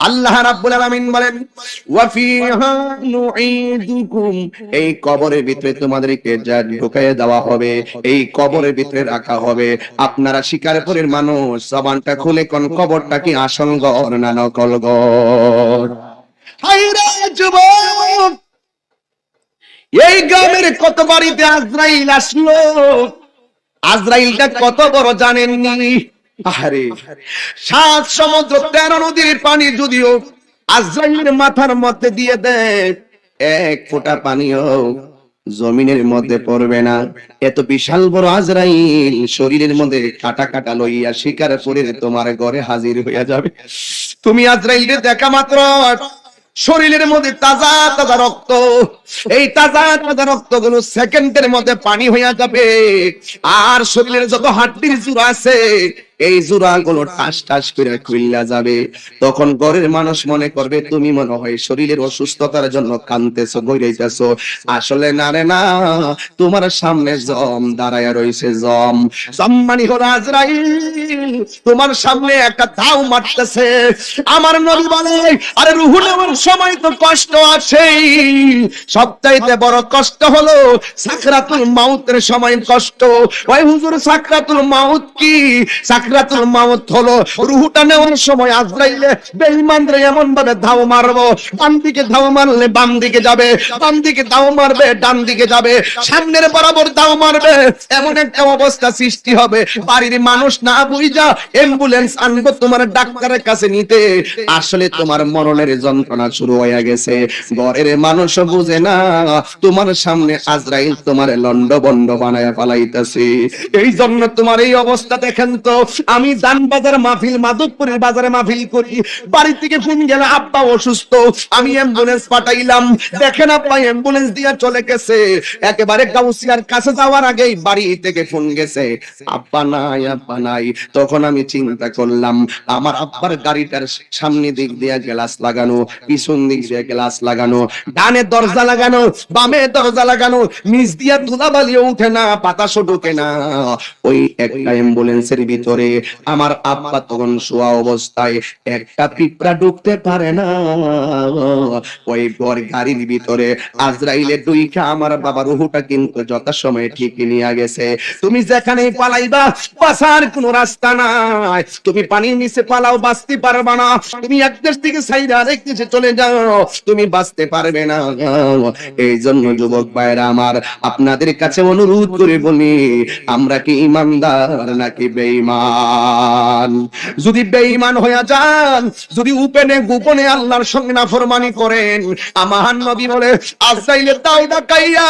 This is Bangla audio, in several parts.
আল্লাহ রাব্বুল আলামিন বলেন ওয়া ফিহা নুঈদুকুম, এই কবরের ভিতরে তোমাদেরকে যা ঢুকাইয়ে দেওয়া হবে, এই কবরের ভিতরে রাখা হবে। আপনারা শিকারপুরের মানুষ, জবানটা খুলে কোন কবরটা কি আসল ঘর না নকল ঘর? হায়রে যুবক, এই গ্রামের কত বাড়িতে আজরাইল আসলো, আজরাইলটা কত বড় জানেননি? আরে 7 সমুদ্র 13 নদীর পানি যদিও আজরাইলের মাথার মধ্যে দিয়ে দেয়, 1 ফোঁটা পানিও জমিনের মধ্যে পড়বে না। এত বিশাল বড় আজরাইল শরীরের মধ্যে কাটা কাটা লইয়া শিকারপুরের তোমার ঘরে হাজির হইয়া যাবে। তুমি আজরাইলকে দেখা মাত্র শরীরের মধ্যে তাজা তাজা রক্ত, এই তাজা তাজা রক্তগুলো সেকেন্ডের মধ্যে পানি হইয়া যাবে। আর শরীরের যত হাড্ডির জোড়া আছে, এই জোড়াগুলো টাস টাস করে খুইলা যাবে। তখন ঘরের মানুষ মনে করবে তুমি মনে হয় শরীরের অসুস্থতার জন্য কাঁদতেছো, গইরাইতেছো। আসলে না রে না, তোমার সামনে জম দাঁড়ায়া রইছে। জম মানে হলো আজরাইল, তোমার সামনে একটা ধাও মারতেছে। আমার নবী বলে আরে রূহ নেওয়ার সময় তো কষ্ট আছেই, সবচাইতে বড় কষ্ট হলো সাকরাতুল মাউতের সময় কষ্ট। ওই হুজুর সাকরাতুল মাউত কি? সাকরাতুল মাউত হলো রূহটা নেওয়ার সময় আজরাইলে বেঈমানরে এমন ভাবে ধাও মারবো, ডান দিকে ধাও মারলে বাম দিকে যাবে, বাম দিকে ধাও মারবে ডান দিকে যাবে, সামনের বরাবর ধাও মারবে, এমন একটা অবস্থা সৃষ্টি হবে বাড়ির মানুষ না বুঝা অ্যাম্বুলেন্স আনবো তোমার ডাক্তারের কাছে নিতে। আসলে তোমার মরণের যন্ত্রণা শুরু হয়ে গেছে। ঘরের মানুষ বুঝে না তোমার সামনে আজরাইল তোমার লন্ডভন্ড বানায়া পালাইতেছে। এই জন্য তোমার এই অবস্থা দেখেন তো। আমি দানবাজার মাহফিল, মাধবপুরের বাজারে মাহফিল করি, বাড়ি থেকে ফোন গেল আব্বা অসুস্থ, আমি অ্যাম্বুলেন্স পাঠাইলাম, দেখেন আব্বা অ্যাম্বুলেন্স দিয়া চলে গেছে। একেবারে গাউসিয়ার কাছে যাওয়ার আগেই বাড়ি থেকে ফোন গেছে আব্বা নাই, আব্বা নাই। তখন আমি চিন্তা করলাম আমার আব্বার গাড়িটার সামনে দিক দিয়ে গ্লাস লাগানো, পিছন দিক দিয়ে গ্লাস লাগানো, ডানে দরজা লাগানো, বামে দরজা লাগানো, নিচ দিয়া ধুলাবালিও উঠে না, বাতাসও ঢোকে না। ওই একটা অ্যাম্বুলেন্সের ভিতরে আমার আব্বা তখন শোয়া অবস্থায়, একটা পিঁপড়া ঢুকতে পারে না। ওই গাড়ির ভিতরে আজরাইলে দুইটা আমার বাবার রূহটা কিন্তু যথাসময়ে ঠিকই নিয়ে গেছে। তুমি যেখানেই পালাইবা বাঁচার কোনো রাস্তা নাই। তুমি পানির নিচে পালাও, বাঁচতে পারবা না। তুমি এক দেশ থেকে সাইডে আরেক দেশে চলে যাও, তুমি বাঁচতে পারবে না। এই জন্য যুবক ভাইরা আমার, আপনাদের কাছে অনুরোধ করে বলি, আমরা কি ইমানদার নাকি বেঈমান? যদি বেঈমান হয়ে যান, যদি উপেনে গোপনে আল্লাহর সঙ্গে নাফরমানি করেন, আমার নবী বলে আজরাইলের দাও ডাকাইয়া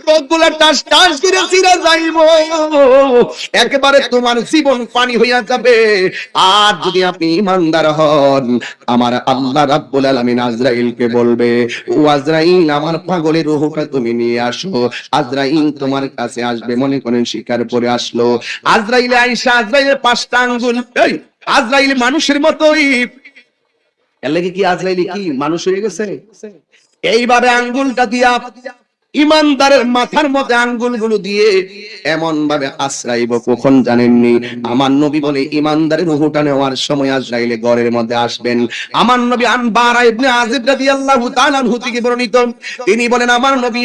রোগগুলা টাস টাস করে ছিঁড়ে যাইবো, একেবারে তোমার জীবন পানি হইয়া যাবে। আর যদি আপনি ইমানদার হন, আমার আল্লাহ রাব্বুল আলামিন আজরাইলকে বলবে ও আজরাইল আমার পাগলের রূহটা তুমি নিয়ে আসো। আজরাইল তোমার কাছে আসবে, মনে করেন শিকারপুরে আসলো। আজরাইল আয়েশা, আজরাইলের 5টা আঙ্গুল, এই আজরাইল মানুষের মতোই। এর লাগি কি আজরাইল কি মানুষ হয়ে গেছে? এইভাবে আঙ্গুলটা দিয়া ইমানদারের মাথার মধ্যে আঙ্গুলগুলো দিয়ে এমন ভাবে আশ্রাইব, কখন জানেননি? আমার নবী বলে ইমানদারের রূহটা নেওয়ার সময় আজরাইল ঘরের মধ্যে আসবেন। আমার নবী আনবারা ইবনে আজিব রাদিয়াল্লাহু তাআলা আনহু থেকে বর্ণিত, তিনি বলেন আমার নবী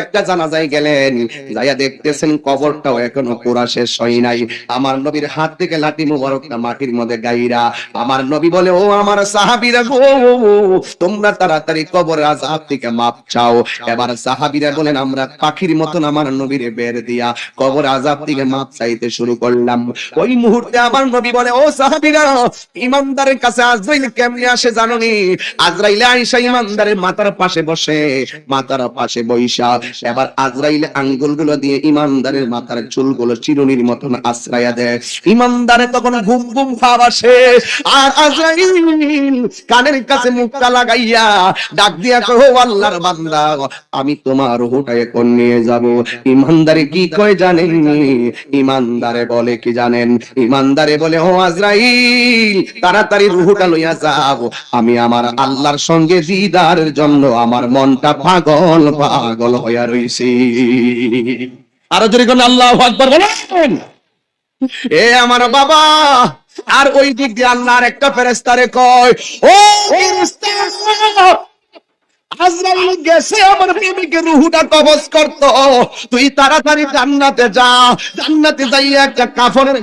একটা জানাজায় গেলেন, যাইয়া দেখতেছেন কবরটাও এখনো পুরা শেষ হয় নাই। আমার নবীর হাত থেকে লাঠি মুবারকটা মাটির মধ্যে গাইরা আমার নবী বলে ও আমার সাহাবীরা গো, তোমরা তাড়াতাড়ি কবরের আযাব থেকে মাপ চাও। এবার সাহাবীরা বলেন আমরা পাখির মতন আমার নবীরে বের দিয়া কবর আযাব থেকে মাপ চাইতে শুরু করলাম। ওই মুহূর্তে আমার নবী বলে ও সাহাবীরা, ইমানদারের কাছে আজরাইল কেমনে আসে জানোনি? আজরাইল আয়েশা ইমানদারের মাথার পাশে বসে, মাথার পাশে বইসা এবার আজরাইল আঙ্গুলগুলো দিয়ে ইমানদারের মাথার চুলগুলো চিরুনির মতন আশ্রয়া দেয়। ইমানদারে তখন ঘুম ঘুম ভাব আসে। আর আজরাইল কানের কাছে মুখটা লাগাইয়া ডাক দিয়া কয় ও আল্লাহর বান্দা, আমি তোমার রূহটা এখন নিয়ে যাব। ইমানদারে কি কয় জানেন? ইমানদারে বলে কি জানেন? ইমানদারে বলে ও আজরাইল তাড়াতাড়ি রূহটা লইয়া যাও, আমি আমার আল্লাহর সঙ্গে দিদারের জন্য আমার মনটা পাগল পাগল হইয়া রইছে। আরো জোরে কোন আল্লাহু আকবার বলেন। এ আমার বাবা, আর ওই দিক দিয়ে আল্লাহর একটা ফেরেশতারে কয়, ও ফেরেশতা, আজরাইল গেছে আমার প্রেমিকের রূহটা কবজ করত, তুই তাড়াতাড়ি জান্নাতে যা, জান্নাতে যাইয়া একটা কাফনের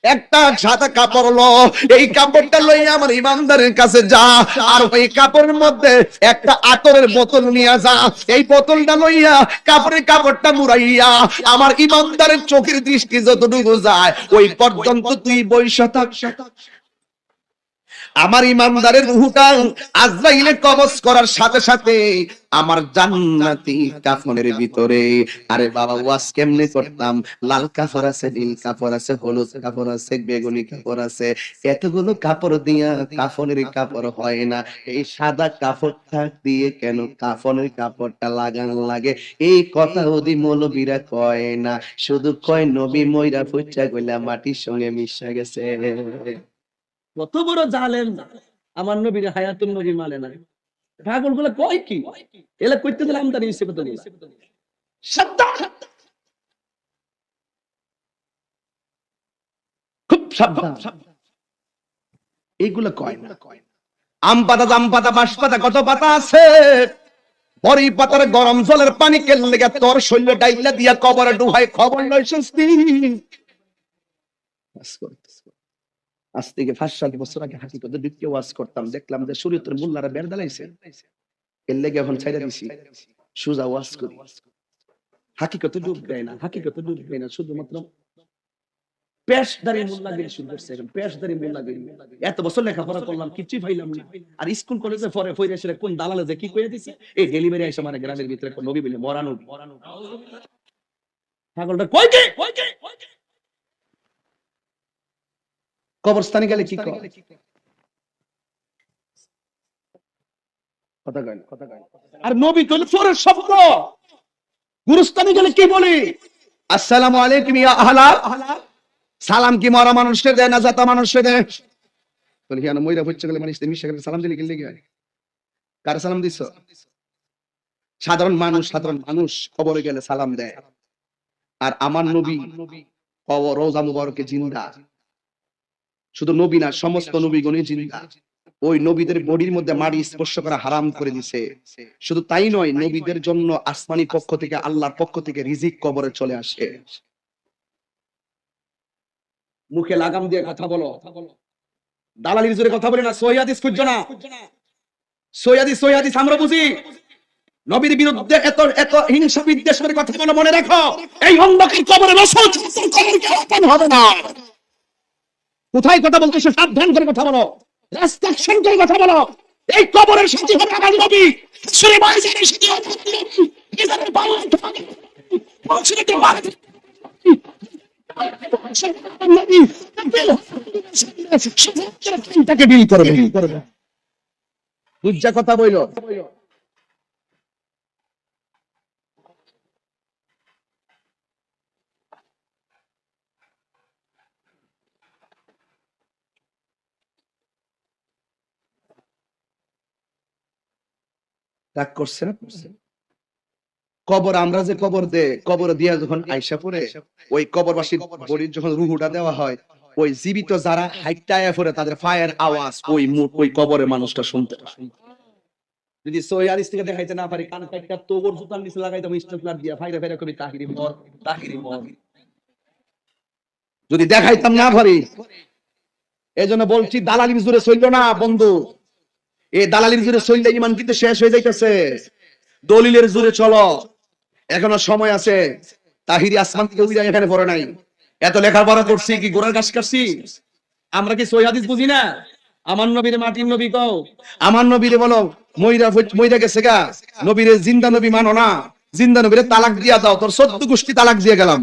একটা সাদা কাপড় লো, এই কাপড়টা লইয়া আমার ইমানদারের কাছে যা, আর ওই কাপড়ের মধ্যে একটা আতরের বোতল নিয়ে যা, এই বোতলটা লইয়া কাপড়টা মুড়াইয়া আমার ইমানদারের চোখের দৃষ্টি যতটুকু যায় ওই পর্যন্ত তুই বইসা থাক। আমার ইমানদারের রূহটা আজরাইলে কবজ করার সাথে সাথে আমার জান্নাতি কাফনের ভিতরে, আরে বাবা ওয়াজ কেমনে করতাম, লাল কাপড় আছে, নীল কাপড় আছে, হলুদ কাপড় আছে, বেগুনি কাপড় আছে, এতগুলো কাপড় দিয়া কাফনের কাপড় হয় না, এই সাদা কাপড়টা দিয়ে কেন কাফনের কাপড়টা লাগানো লাগে, এই কথা ওদি মৌলবীরা কয় না, শুধু কয় নবী ময়রা ফুচ্চা কইলা মাটির সঙ্গে মিশা গেছে। কত বড় জালেম, আমার নবীর হায়াতুন নবী মানে না, পাগল গুলো কয় কি এলা কইতে দিলাম আমদানি হিসেবে তো খুব সাবধান, এইগুলো কয় না। আম পাতা, জাম পাতা, বাঁশ পাতা, কত পাতা আছে, বড়ি পাতার গরম জলের পানি কেলে তোর শৈল ডাইলা দিয়া কবরে ডুবাই খবর লয় স্বস্তি। আজ থেকে 5-7 বছর আগে হাকিকতে দ্বিতীয় ওয়াজ করতাম, দেখলাম যে শরীয়তের মোল্লারা বের দালাইছে, এর লেগে এখন ছাইড়া দিছি, সুজা ওয়াজ করি। হাকিকতে ডুব দেয় না, হাকিকতে ডুব দেয় না, শুধুমাত্র পেশদারি মোল্লাগিরি শুরু করছে, পেশদারি মোল্লাগিরি। এত বছর লেখাপড়া করলাম, কিছুই পাইলাম না, আর স্কুল কলেজে পরে ফইরা এসে কোন দালালে যে কি কইয়া দিছে, এই ডেলিভারি আইসা মানে গ্রামের ভিতরে কোন নবী বলে মরানো পাগলটা কই কে কবরস্থানে গেলে কি কয়, কথা কয় না, কথা কয় না। আর নবী কইলে চোরের শব্দ, গুরুস্থানে গেলে কি বলি, আসসালামু আলাইকুম ইয়া আহলা, সালাম কি মরা মানুষকে দেয় না জাতা মানুষকে দেয়, বলি কেন মইরা হচ্ছে গেলে মানুষ মিশা করে সালাম দিলে কি লাগে, কার সালাম দিছ, সাধারণ মানুষ কবরে গেলে সালাম দেয়, আর আমার নবী কবর রওজা মুবারকে জিন্দা, শুধু নবী না সমস্ত নবীগণই জিন্দা, ওই নবীদের বডির মধ্যে মাটি স্পর্শ করা হারাম করে দিছে, শুধু তাই নয় নবীদের জন্য আসমানি পক্ষ থেকে আল্লাহর পক্ষ থেকে রিজিক কবরে চলে আসে। মুখে লাগাম দিয়ে কথা বলো, দালালির জোরে কথা বলে না, সহিহ হাদিস খুঁজছো না, সহিহ হাদিস আমরা বুঝি, নবীর বিরুদ্ধে এত হিংসা বিদ্বেষ করে কথা বলো, মনে রাখো এই অন্ধকার কবরে হবে না। কোথায় কথা বলতেছো সাবধান করে কথা বলো, রেস্ট্রিকশন করে কথা বলো, এই কবরের সাথে হবে আমার নবী, সুরে বাইজানের সাথে হবে ইজারের বাংলা পৌঁছতে পারে তাকে ডিল করবে, বুঝা কথা বইলো। রাগ করছে না, কবর আমরা যে কবর দে, কবর দিয়া যখন আয়সা পড়ে ওই কবরবাসীর বডির যখন রুহুটা দেওয়া হয়, ওই জীবিত যারা হাইটটা আয়া পড়ে তাদের ফায়ার আওয়াজ ওই কবরে মানুষটা শুনতে পায়। যদি সহিহ হাদিস থেকে দেখাইতে না পারি, কান কাটটা তোবর জুতার নিচে লাগাইতাম স্টেপলার দিয়া, ফাইরা ফাইরা কবি তাহিরি মর, তাহিরি মর। যদি দেখাইতাম না পারি, এজন্য বলছি দালালির জোরে চললো না বন্ধু, এই দালালির জোরে চললে ঈমান কিন্তু শেষ হয়ে যাইতেছে, দলিলের জোরে চলো, এখনো সময় আছে। তাহিরি আসমান থেকে উড়ে এখানে পড়ে নাই, এত লেখাপড়া করছি কি গোড়ার ঘাস কাটছি, আমরা কি সহিহ হাদিস বুঝি না? আমার নবীরে মাটির নবী কও, আমার নবীরে বলো মইরা গেছে গা, নবীরে জিন্দা নবী মানো না, জিন্দা নবীরে তালাক দিয়া দাও, তোর 14 গোষ্ঠী তালাক দিয়ে গেলাম।